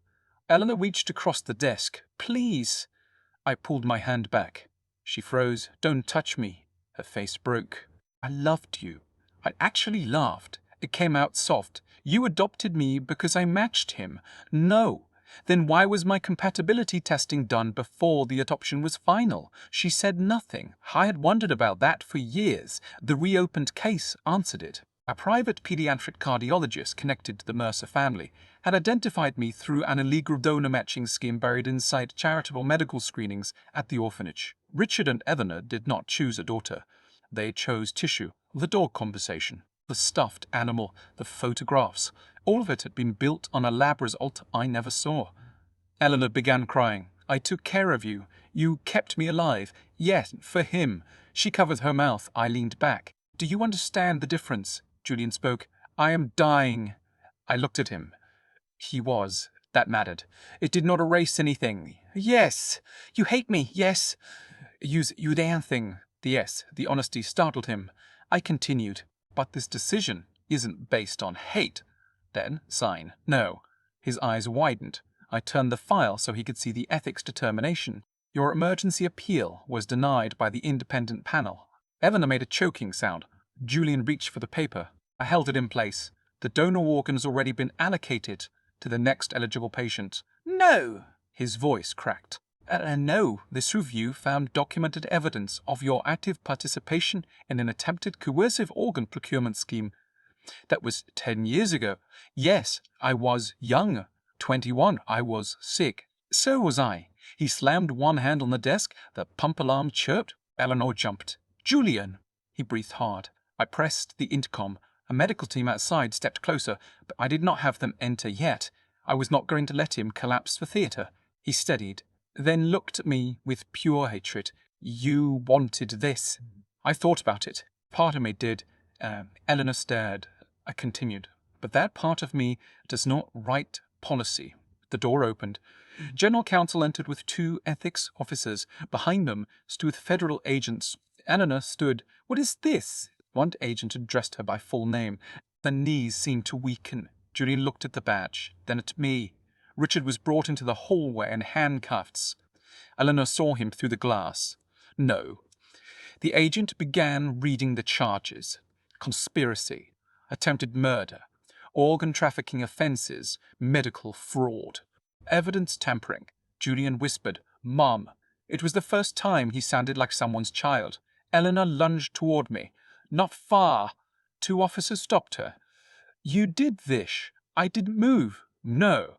Eleanor reached across the desk. Please. I pulled my hand back. She froze. Don't touch me. Her face broke. I loved you. I actually laughed. It came out soft. You adopted me because I matched him. No. Then why was my compatibility testing done before the adoption was final? She said nothing. I had wondered about that for years. The reopened case answered it. A private pediatric cardiologist connected to the Mercer family had identified me through an illegal donor matching scheme buried inside charitable medical screenings at the orphanage. Richard and Eleanor did not choose a daughter. They chose tissue, the dog conversation, the stuffed animal, the photographs. All of it had been built on a lab result I never saw. Eleanor began crying. I took care of you. You kept me alive. Yes, for him. She covered her mouth. I leaned back. Do you understand the difference? Julian spoke. I am dying. I looked at him. He was. That mattered. It did not erase anything. Yes. You hate me. Yes. Use you damn thing. The yes, the honesty startled him. I continued. But this decision isn't based on hate. Then, sign. No. His eyes widened. I turned the file so he could see the ethics determination. Your emergency appeal was denied by the independent panel. Eleanor made a choking sound. Julian reached for the paper. I held it in place. The donor organ has already been allocated to the next eligible patient. No! His voice cracked. No, this review found documented evidence of your active participation in an attempted coercive organ procurement scheme. That was 10 years ago. Yes, I was young. 21, I was sick. So was I. He slammed one hand on the desk. The pump alarm chirped. Eleanor jumped. Julian! He breathed hard. I pressed the intercom. A medical team outside stepped closer, but I did not have them enter yet. I was not going to let him collapse the theatre. He steadied, then looked at me with pure hatred. You wanted this. I thought about it. Part of me did. Eleanor stared. I continued. But that part of me does not write policy. The door opened. General Counsel entered with 2 ethics officers. Behind them stood federal agents. Eleanor stood. What is this? One agent addressed her by full name. Her knees seemed to weaken. Julian looked at the badge, then at me. Richard was brought into the hallway in handcuffs. Eleanor saw him through the glass. No. The agent began reading the charges. Conspiracy, attempted murder, organ trafficking offences, medical fraud, evidence tampering. Julian whispered, Mom. It was the first time he sounded like someone's child. Eleanor lunged toward me. Not far. 2 officers stopped her. You did this. I didn't move. No.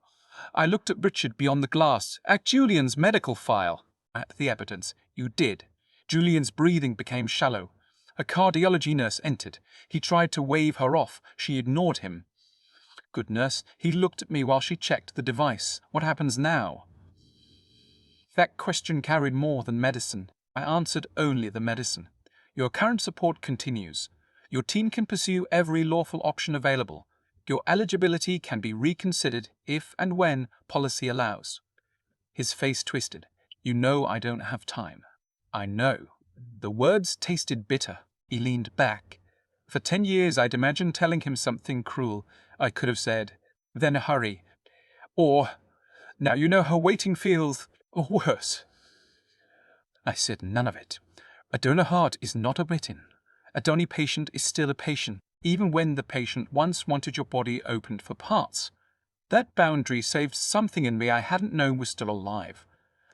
I looked at Richard beyond the glass, at Julian's medical file. At the evidence. You did. Julian's breathing became shallow. A cardiology nurse entered. He tried to wave her off. She ignored him. Good nurse. He looked at me while she checked the device. What happens now? That question carried more than medicine. I answered only the medicine. Your current support continues. Your team can pursue every lawful option available. Your eligibility can be reconsidered if and when policy allows. His face twisted. You know I don't have time. I know. The words tasted bitter. He leaned back. For 10 years I'd imagined telling him something cruel. I could have said, then hurry. Or, now you know how waiting feels, or worse. I said none of it. A donor heart is not a written. A donor patient is still a patient, even when the patient once wanted your body opened for parts. That boundary saved something in me I hadn't known was still alive.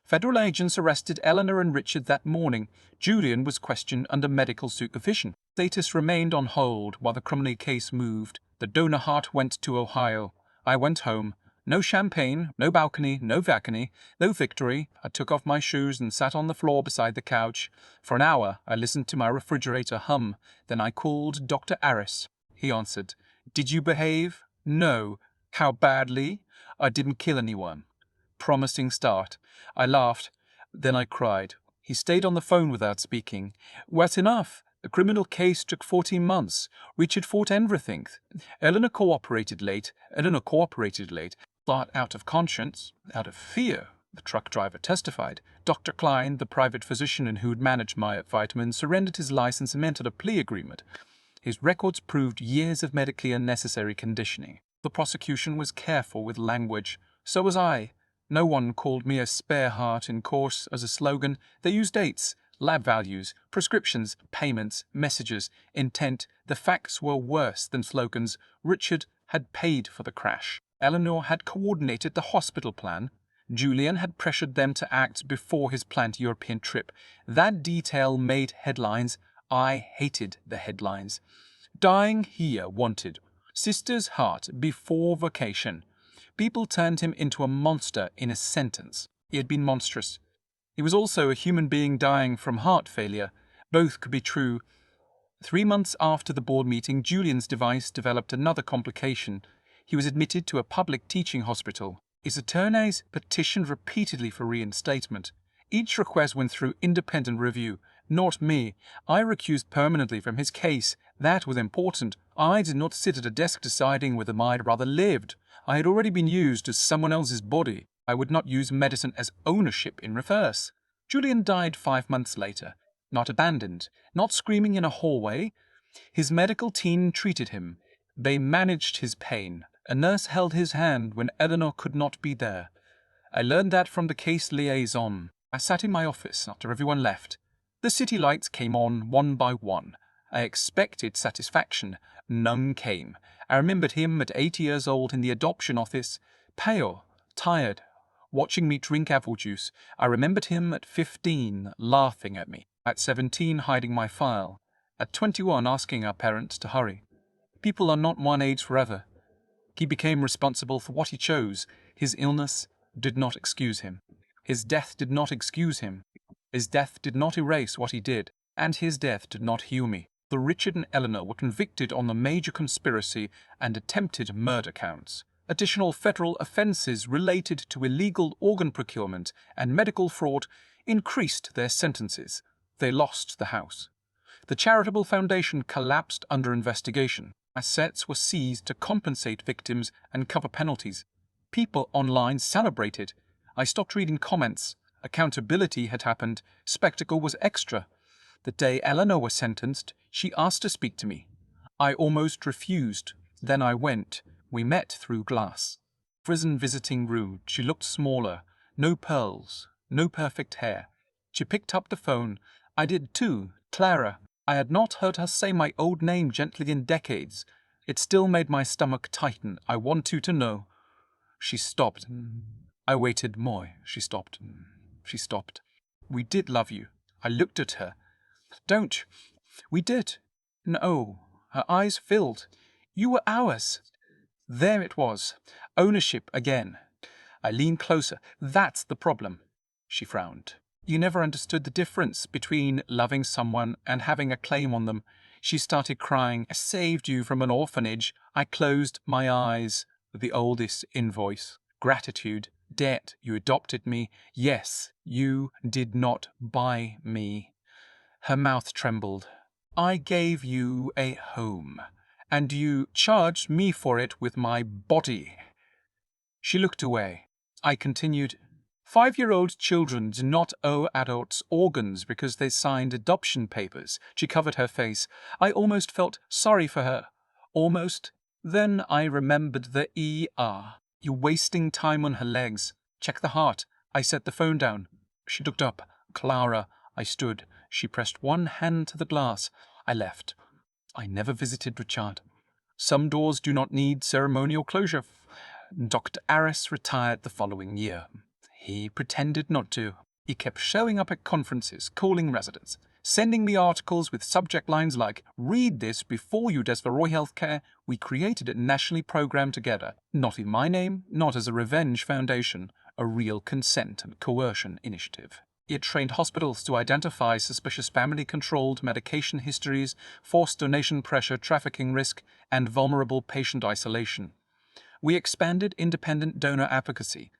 Federal agents arrested Eleanor and Richard that morning. Julian was questioned under medical supervision. Status remained on hold while the criminal case moved. The donor heart went to Ohio. I went home. No champagne, no balcony, no vacony, no victory. I took off my shoes and sat on the floor beside the couch. For an hour, I listened to my refrigerator hum. Then I called Dr. Aris. He answered. Did you behave? No. How badly? I didn't kill anyone. Promising start. I laughed. Then I cried. He stayed on the phone without speaking. Wet enough. The criminal case took 14 months. Richard fought everything. Eleanor cooperated late. Thought out of conscience, out of fear, the truck driver testified. Dr. Klein, the private physician who'd managed my vitamins, surrendered his license and entered a plea agreement. His records proved years of medically unnecessary conditioning. The prosecution was careful with language. So was I. No one called me a spare heart in course as a slogan. They used dates, lab values, prescriptions, payments, messages, intent. The facts were worse than slogans. Richard had paid for the crash. Eleanor had coordinated the hospital plan. Julian had pressured them to act before his planned European trip. That detail made headlines. I hated the headlines. Dying here wanted sister's heart before vocation. People turned him into a monster in a sentence. He had been monstrous. He was also a human being dying from heart failure. Both could be true. 3 months after the board meeting, Julian's device developed another complication. He was admitted to a public teaching hospital. His attorneys petitioned repeatedly for reinstatement. Each request went through independent review. Not me. I recused permanently from his case. That was important. I did not sit at a desk deciding whether I'd rather lived. I had already been used as someone else's body. I would not use medicine as ownership in reverse. Julian died 5 months later. Not abandoned, not screaming in a hallway. His medical team treated him. They managed his pain. A nurse held his hand when Eleanor could not be there. I learned that from the case liaison. I sat in my office after everyone left. The city lights came on one by one. I expected satisfaction. None came. I remembered him at 80 years old in the adoption office, pale, tired, watching me drink apple juice. I remembered him at 15, laughing at me. At 17, hiding my file. At 21, asking our parents to hurry. People are not one age forever. He became responsible for what he chose. His illness did not excuse him. His death did not excuse him. His death did not erase what he did, and his death did not heal me. The Richard and Eleanor were convicted on the major conspiracy and attempted murder counts. Additional federal offenses related to illegal organ procurement and medical fraud increased their sentences. They lost the house. The charitable foundation collapsed under investigation. Assets were seized to compensate victims and cover penalties. People online celebrated. I stopped reading comments. Accountability had happened. Spectacle was extra. The day Eleanor was sentenced, she asked to speak to me. I almost refused. Then I went. We met through glass. Prison visiting room. She looked smaller. No pearls. No perfect hair. She picked up the phone. I did too. Clara. I had not heard her say my old name gently in decades. It still made my stomach tighten. I want you to know. She stopped. I waited more. She stopped. She stopped. We did love you. I looked at her. Don't. We did. No. Her eyes filled. You were ours. There it was. Ownership again. I leaned closer. That's the problem. She frowned. You never understood the difference between loving someone and having a claim on them. She started crying. I saved you from an orphanage. I closed my eyes. The oldest invoice. Gratitude. Debt. You adopted me. Yes, you did not buy me. Her mouth trembled. I gave you a home, and you charged me for it with my body. She looked away. I continued. 5-year-old children do not owe adults organs because they signed adoption papers. She covered her face. I almost felt sorry for her. Almost. Then I remembered the ER. You're wasting time on her legs. Check the heart. I set the phone down. She looked up. Clara. I stood. She pressed one hand to the glass. I left. I never visited Richard. Some doors do not need ceremonial closure. Dr. Aris retired the following year. He pretended not to. He kept showing up at conferences, calling residents, sending me articles with subject lines like, read this before you destroy healthcare. We created a nationally program together, not in my name, not as a revenge foundation, a real consent and coercion initiative. He had trained hospitals to identify suspicious family-controlled medication histories, forced donation pressure, trafficking risk, and vulnerable patient isolation. We expanded independent donor advocacy.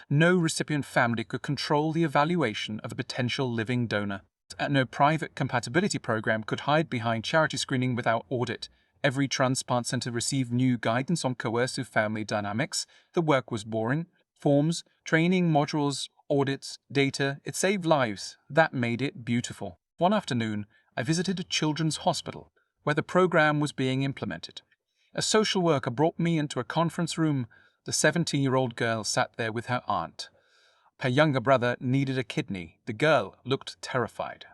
No recipient family could control the evaluation of a potential living donor. And no private compatibility program could hide behind charity screening without audit. Every transplant center received new guidance on coercive family dynamics. The work was boring. Forms, training, modules, audits, data. It saved lives. That made it beautiful. One afternoon, I visited a children's hospital where the program was being implemented. A social worker brought me into a conference room. The 17-year-old girl sat there with her aunt. Her younger brother needed a kidney. The girl looked terrified.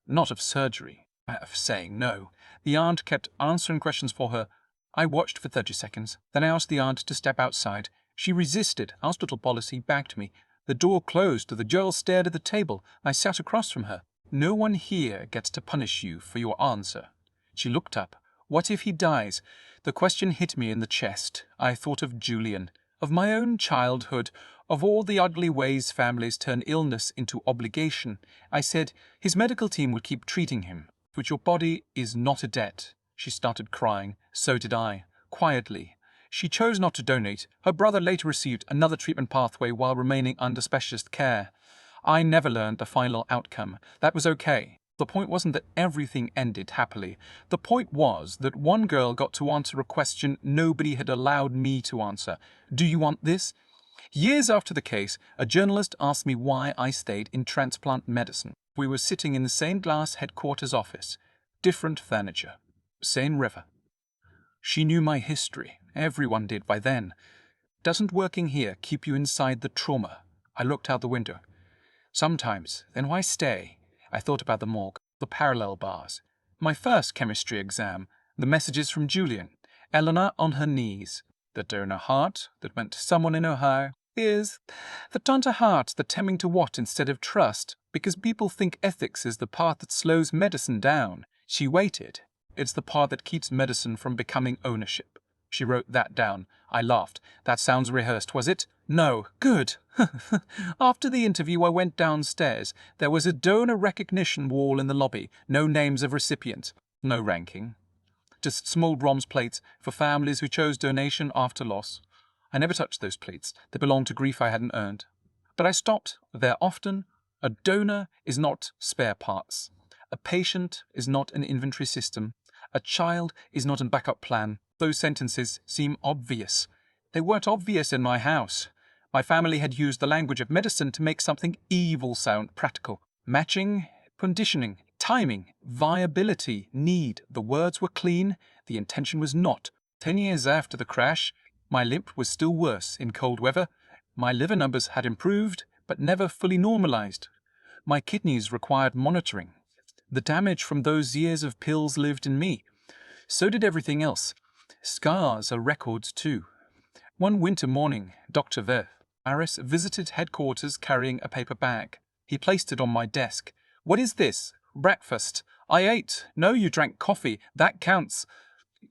Not of surgery, of saying no. The aunt kept answering questions for her. I watched for 30 seconds. Then I asked the aunt to step outside. She resisted. Hospital policy backed me. The door closed. The girl stared at the table. I sat across from her. No one here gets to punish you for your answer. She looked up. What if he dies? The question hit me in the chest. I thought of Julian, of my own childhood, of all the ugly ways families turn illness into obligation. I said, his medical team will keep treating him, but your body is not a debt. She started crying. So did I, quietly. She chose not to donate. Her brother later received another treatment pathway while remaining under specialist care. I never learned the final outcome. That was okay. The point wasn't that everything ended happily. The point was that one girl got to answer a question nobody had allowed me to answer. Do you want this? Years after the case, a journalist asked me why I stayed in transplant medicine. We were sitting in the same glass headquarters office. Different furniture. Same river. She knew my history. Everyone did by then. Doesn't working here keep you inside the trauma? I looked out the window. Sometimes. Then why stay? I thought about the morgue, the parallel bars. My first chemistry exam, the messages from Julian. Eleanor on her knees. The donor heart that went to someone in Ohio. Is the donor heart the tending to what instead of trust? Because people think ethics is the part that slows medicine down. She waited. It's the part that keeps medicine from becoming ownership. She wrote that down. I laughed. That sounds rehearsed, was it? No. Good. After the interview, I went downstairs. There was a donor recognition wall in the lobby. No names of recipients. No ranking. Just small bronze plates for families who chose donation after loss. I never touched those plates. They belonged to grief I hadn't earned. But I stopped there often. A donor is not spare parts. A patient is not an inventory system. A child is not a backup plan. Those sentences seem obvious. They weren't obvious in my house. My family had used the language of medicine to make something evil sound practical. Matching, conditioning, timing, viability, need. The words were clean. The intention was not. 10 years after the crash, my limp was still worse in cold weather. My liver numbers had improved, but never fully normalized. My kidneys required monitoring. The damage from those years of pills lived in me. So did everything else. Scars are records too. One winter morning, Dr. Harris visited headquarters carrying a paper bag. He placed it on my desk. What is this? Breakfast. I ate. No, you drank coffee. That counts.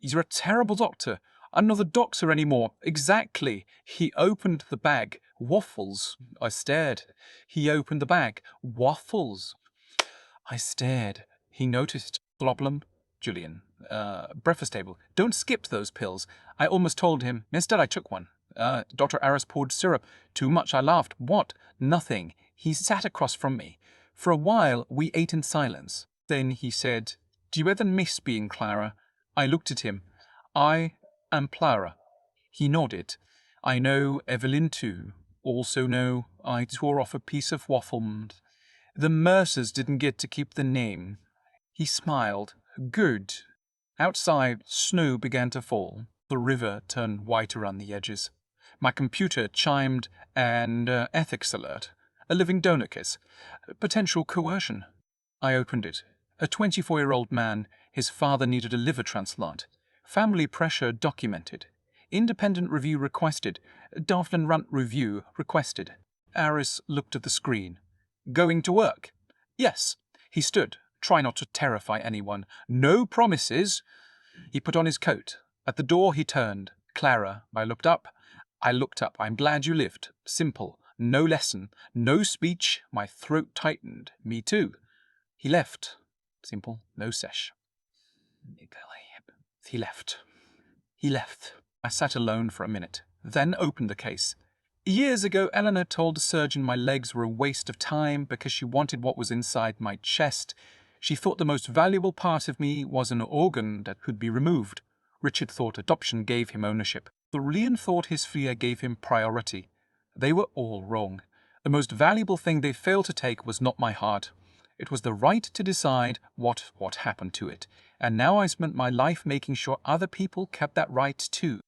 You're a terrible doctor. I'm not a doctor anymore. Exactly. He opened the bag. Waffles. I stared. He opened the bag. Waffles. I stared. He noticed. Problem? Julian. Breakfast table. Don't skip those pills. I almost told him. Instead, I took one. Dr. Harris poured syrup. Too much. I laughed. What? Nothing. He sat across from me. For a while, we ate in silence. Then he said, Do you ever miss being Clara? I looked at him. I am Clara. He nodded. I know Evelyn too. Also know I tore off a piece of waffle. The Mercers didn't get to keep the name. He smiled. Good. Outside, snow began to fall. The river turned white around the edges. My computer chimed an ethics alert. A living donor case. Potential coercion. I opened it. A 24-year-old man. His father needed a liver transplant. Family pressure documented. Independent review requested. Daphne Runt review requested. Aris looked at the screen. Going to work? Yes. He stood. Try not to terrify anyone. No promises. He put on his coat. At the door he turned. Clara. I looked up. I'm glad you lived. Simple. No lesson. No speech. My throat tightened. Me too. He left. Simple. No sesh. He left. I sat alone for a minute, then opened the case. Years ago, Eleanor told a surgeon my legs were a waste of time because she wanted what was inside my chest. She thought the most valuable part of me was an organ that could be removed. Richard thought adoption gave him ownership. Julian thought his fear gave him priority. They were all wrong. The most valuable thing they failed to take was not my heart. It was the right to decide what happened to it. And now I spent my life making sure other people kept that right too.